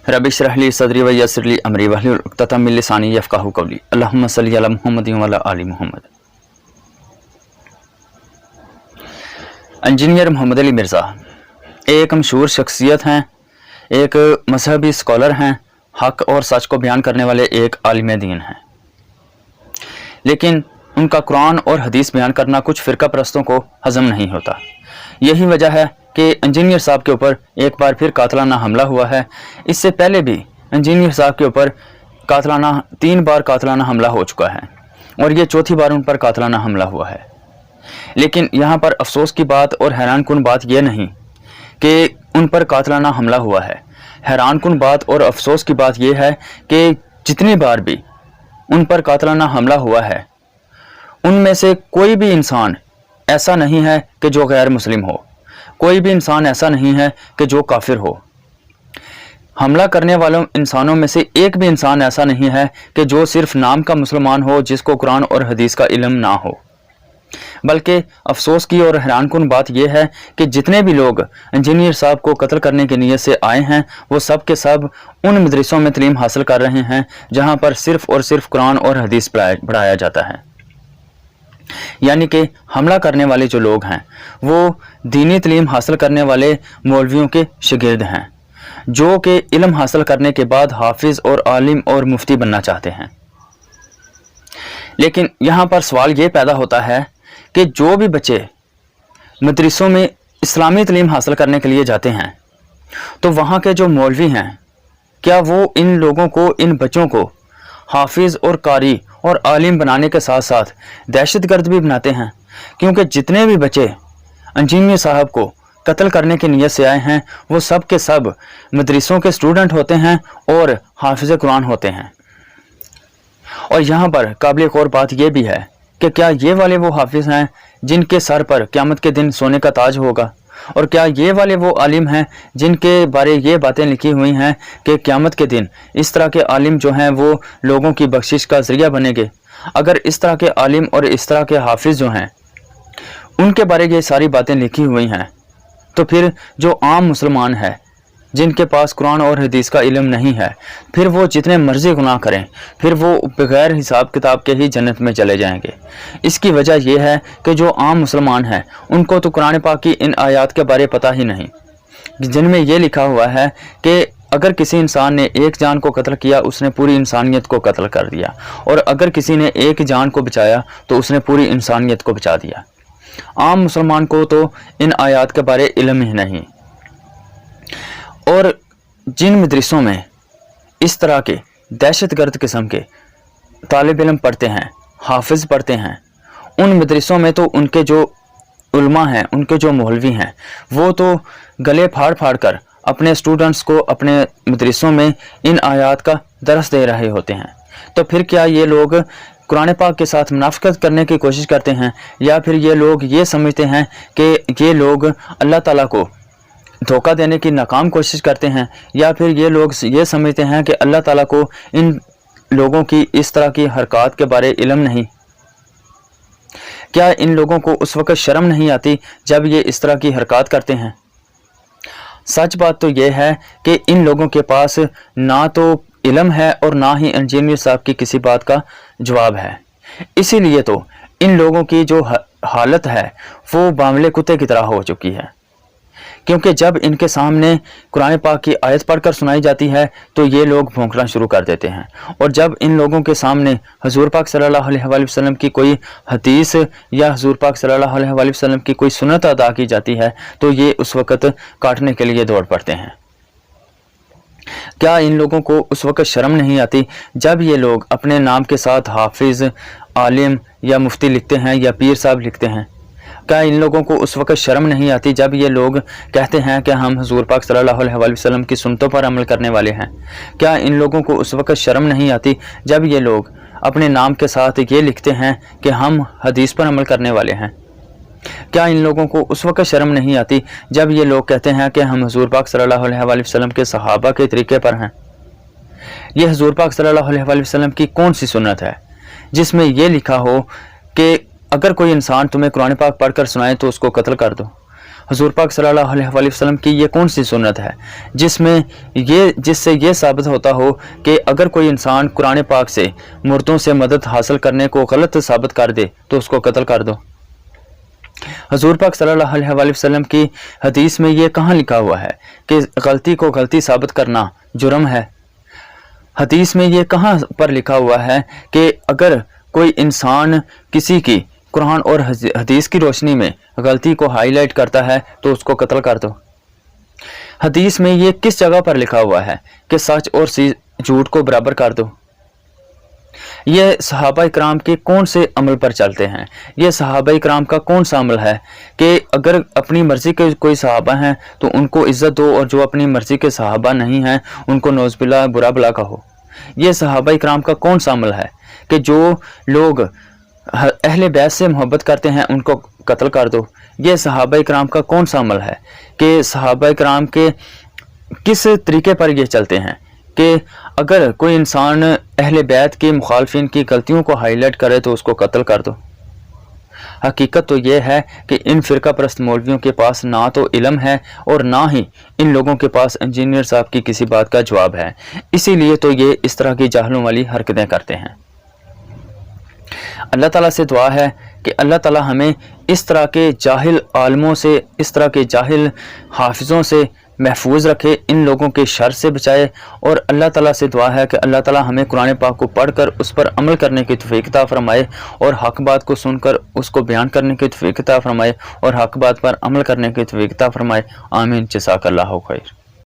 रब इश्रह ली सदरी व यस्सिर ली अमरी वहलुल उक़दतम मिन लिसानी यफ़क़हू क़ौली। अल्लाहुम्मा सल्लि अला मुहम्मद व अला आलि मुहम्मद। इंजीनियर मोहम्मद अली मिर्ज़ा एक मशहूर शख्सियत हैं, एक मजहबी स्कॉलर हैं, हक़ और सच को बयान करने वाले एक आलिम दीन हैं। लेकिन उनका कुरान और हदीस बयान करना कुछ फ़िरका परस्तों को हज़म नहीं होता। यही वजह है कि इंजीनियर साहब के ऊपर एक बार फिर कातलाना हमला हुआ है। इससे पहले भी इंजीनियर साहब के ऊपर 3 बार कातलाना हमला हो चुका है और ये चौथी बार उन पर कातलाना हमला हुआ है। लेकिन यहाँ पर अफसोस की बात और हैरानकुन बात यह नहीं कि उन पर कातलाना हमला हुआ है। हैरानकुन बात और अफसोस की बात यह है कि जितनी बार भी उन पर कातलाना हमला हुआ है, उनमें से कोई भी इंसान ऐसा नहीं है कि जो गैर मुस्लिम हो, कोई भी इंसान ऐसा नहीं है कि जो काफिर हो। हमला करने वालों इंसानों में से एक भी इंसान ऐसा नहीं है कि जो सिर्फ नाम का मुसलमान हो, जिसको कुरान और हदीस का इल्म ना हो। बल्कि अफसोस की और हैरानकुन बात यह है कि जितने भी लोग इंजीनियर साहब को कत्ल करने की नीयत से आए हैं, वो सब के सब उन मदरसों में तालीम हासिल कर रहे हैं जहाँ पर सिर्फ और सिर्फ कुरान और हदीस पढ़ाया जाता है। यानी कि हमला करने वाले जो लोग हैं वो दीनी तालीम हासिल करने वाले मौलवियों के शागिर्द हैं, जो कि इल्म हासिल करने के बाद हाफिज और आलिम और मुफ्ती बनना चाहते हैं। लेकिन यहाँ पर सवाल ये पैदा होता है कि जो भी बच्चे मदरसों में इस्लामी तालीम हासिल करने के लिए जाते हैं, तो वहाँ के जो मौलवी हैं, क्या वो इन लोगों को, इन बच्चों को हाफिज और कारी और आलिम बनाने के साथ साथ दहशतगर्द भी बनाते हैं? क्योंकि जितने भी बच्चे इंजीनियर साहब को कत्ल करने की नीयत से आए हैं, वो सब के सब मदरसों के स्टूडेंट होते हैं और हाफिज कुरान होते हैं। और यहाँ पर काबिल गौर बात यह भी है कि क्या ये वाले वो हाफिज हैं जिनके सर पर क़यामत के दिन सोने का ताज होगा? और क्या ये वाले वो आलिम हैं जिनके बारे ये बातें लिखी हुई हैं कि क़यामत के दिन इस तरह के आलिम जो हैं वो लोगों की बख्शिश का ज़रिया बनेंगे? अगर इस तरह के आलिम और इस तरह के हाफिज जो हैं उनके बारे ये सारी बातें लिखी हुई हैं, तो फिर जो आम मुसलमान है जिनके पास कुरान और हदीस का इल्म नहीं है, फिर वो जितने मर्जी गुनाह करें, फिर वो बगैर हिसाब किताब के ही जन्नत में चले जाएंगे। इसकी वजह यह है कि जो आम मुसलमान हैं उनको तो कुरान पाक की इन आयात के बारे पता ही नहीं, जिनमें यह लिखा हुआ है कि अगर किसी इंसान ने एक जान को कत्ल किया, उसने पूरी इंसानियत को कत्ल कर दिया, और अगर किसी ने एक जान को बचाया तो उसने पूरी इंसानियत को बचा दिया। आम मुसलमान को तो इन आयात के बारे इल्म ही नहीं। और जिन मदरसों में इस तरह के दहशतगर्द किस्म के तालिब इल्म पढ़ते हैं, हाफिज पढ़ते हैं, उन मदरसों में तो उनके जो उलमा हैं, उनके जो मौलवी हैं, वो तो गले फाड़ फाड़ कर अपने स्टूडेंट्स को अपने मदरसों में इन आयात का दरस दे रहे होते हैं। तो फिर क्या ये लोग कुरान पाक के साथ मुनाफिकत करने की कोशिश करते हैं, या फिर ये लोग ये समझते हैं कि ये लोग अल्लाह ताला को धोखा देने की नाकाम कोशिश करते हैं, या फिर ये लोग ये समझते हैं कि अल्लाह ताला को इन लोगों की इस तरह की हरकत के बारे इल्म नहीं? क्या इन लोगों को उस वक़्त शर्म नहीं आती जब ये इस तरह की हरकत करते हैं? सच बात तो यह है कि इन लोगों के पास ना तो इल्म है और ना ही इंजीनियर साहब की किसी बात का जवाब है। इसीलिए तो इन लोगों की जो हालत है वो बामले कुत्ते की तरह हो चुकी है। क्योंकि जब इनके सामने कुरान पाक की आयत पढ़कर सुनाई जाती है तो ये लोग भौंकना शुरू कर देते हैं, और जब इन लोगों के सामने हजूर पाक सल्लल्लाहु अलैहि वसल्लम की कोई हदीस या हजूर पाक सल्लल्लाहु अलैहि वसल्लम की कोई सुन्नत अदा की जाती है तो ये उस वक़्त काटने के लिए दौड़ पड़ते हैं। क्या इन लोगों को उस वक़्त शर्म नहीं आती जब ये लोग अपने नाम के साथ हाफिज, आलिम या मुफ्ती लिखते हैं या पीर साहब लिखते हैं? क्या इन लोगों को उस वक़्त शर्म नहीं आती जब ये लोग कहते हैं कि हम हुज़ूर पाक सल्लल्लाहु अलैहि वसल्लम की सुन्नतों पर अमल करने वाले हैं? क्या इन लोगों को उस वक़्त शर्म नहीं आती जब ये लोग अपने नाम के साथ ये लिखते हैं कि हम हदीस पर अमल करने वाले हैं? क्या इन लोगों को उस वक़्त शर्म नहीं आती जब ये लोग कहते हैं कि हम हुज़ूर पाक सल्लल्लाहु अलैहि वसल्लम के सहाबा के तरीके पर हैं? ये हुज़ूर पाक सल्लल्लाहु अलैहि वसल्लम की कौन सी सुन्नत है जिसमें यह लिखा हो कि अगर कोई इंसान तुम्हें कुरान पाक पढ़कर सुनाए तो उसको कत्ल कर दो? حضور پاک صلی اللہ علیہ وآلہ وسلم کی یہ کون سی سنت ہے جس سے یہ ثابت ہوتا ہو کہ اگر کوئی انسان قرآن پاک سے مردوں سے مدد حاصل کرنے کو غلط ثابت کر دے تو اس کو قتل کر دو؟ حضور پاک صلی اللہ علیہ وآلہ وسلم کی حدیث میں یہ کہاں لکھا ہوا ہے کہ غلطی کو غلطی ثابت کرنا جرم ہے؟ حدیث میں یہ کہاں پر لکھا ہوا ہے کہ اگر کوئی انسان کسی کی قرآن اور حدیث کی روشنی میں غلطی کو ہائی لائٹ کرتا ہے تو اس کو قتل کر دو؟ حدیث میں یہ کس جگہ پر لکھا ہوا ہے کہ سچ اور جھوٹ کو برابر کر دو؟ یہ صحابہ اکرام کے کون سے عمل پر چلتے ہیں؟ یہ صحابہ اکرام کا کون سا عمل ہے کہ اگر اپنی مرضی کے کوئی صحابہ ہیں تو ان کو عزت دو اور جو اپنی مرضی کے صحابہ نہیں ہیں ان کو نعوذ باللہ برا بلا کہو؟ یہ صحابہ اکرام کا کون سا عمل ہے کہ جو لوگ اہل بیت سے محبت کرتے ہیں ان کو قتل کر دو؟ یہ صحابہ اکرام کا کون سا عمل ہے کہ صحابہ اکرام کے کس طریقے پر یہ چلتے ہیں کہ اگر کوئی انسان اہل بیت کے مخالفین کی غلطیوں کو ہائی لائٹ کرے تو اس کو قتل کر دو؟ حقیقت تو یہ ہے کہ ان فرقہ پرست مولویوں کے پاس نہ تو علم ہے اور نہ ہی ان لوگوں کے پاس انجینئر صاحب کی کسی بات کا جواب ہے، اسی لیے تو یہ اس طرح کی جاہلوں والی حرکتیں کرتے ہیں۔ اللہ تعالیٰ سے دعا ہے کہ اللہ تعالیٰ ہمیں اس طرح کے جاہل عالموں سے، اس طرح کے جاہل حافظوں سے محفوظ رکھے، ان لوگوں کے شر سے بچائے، اور اللہ تعالیٰ سے دعا ہے کہ اللہ تعالیٰ ہمیں قرآن پاک کو پڑھ کر اس پر عمل کرنے کی توفیق عطا فرمائے اور حق بات کو سن کر اس کو بیان کرنے کی توفیق عطا فرمائے اور حق بات پر عمل کرنے کی توفیق عطا فرمائے۔ آمین۔ جزاک اللہ خیر۔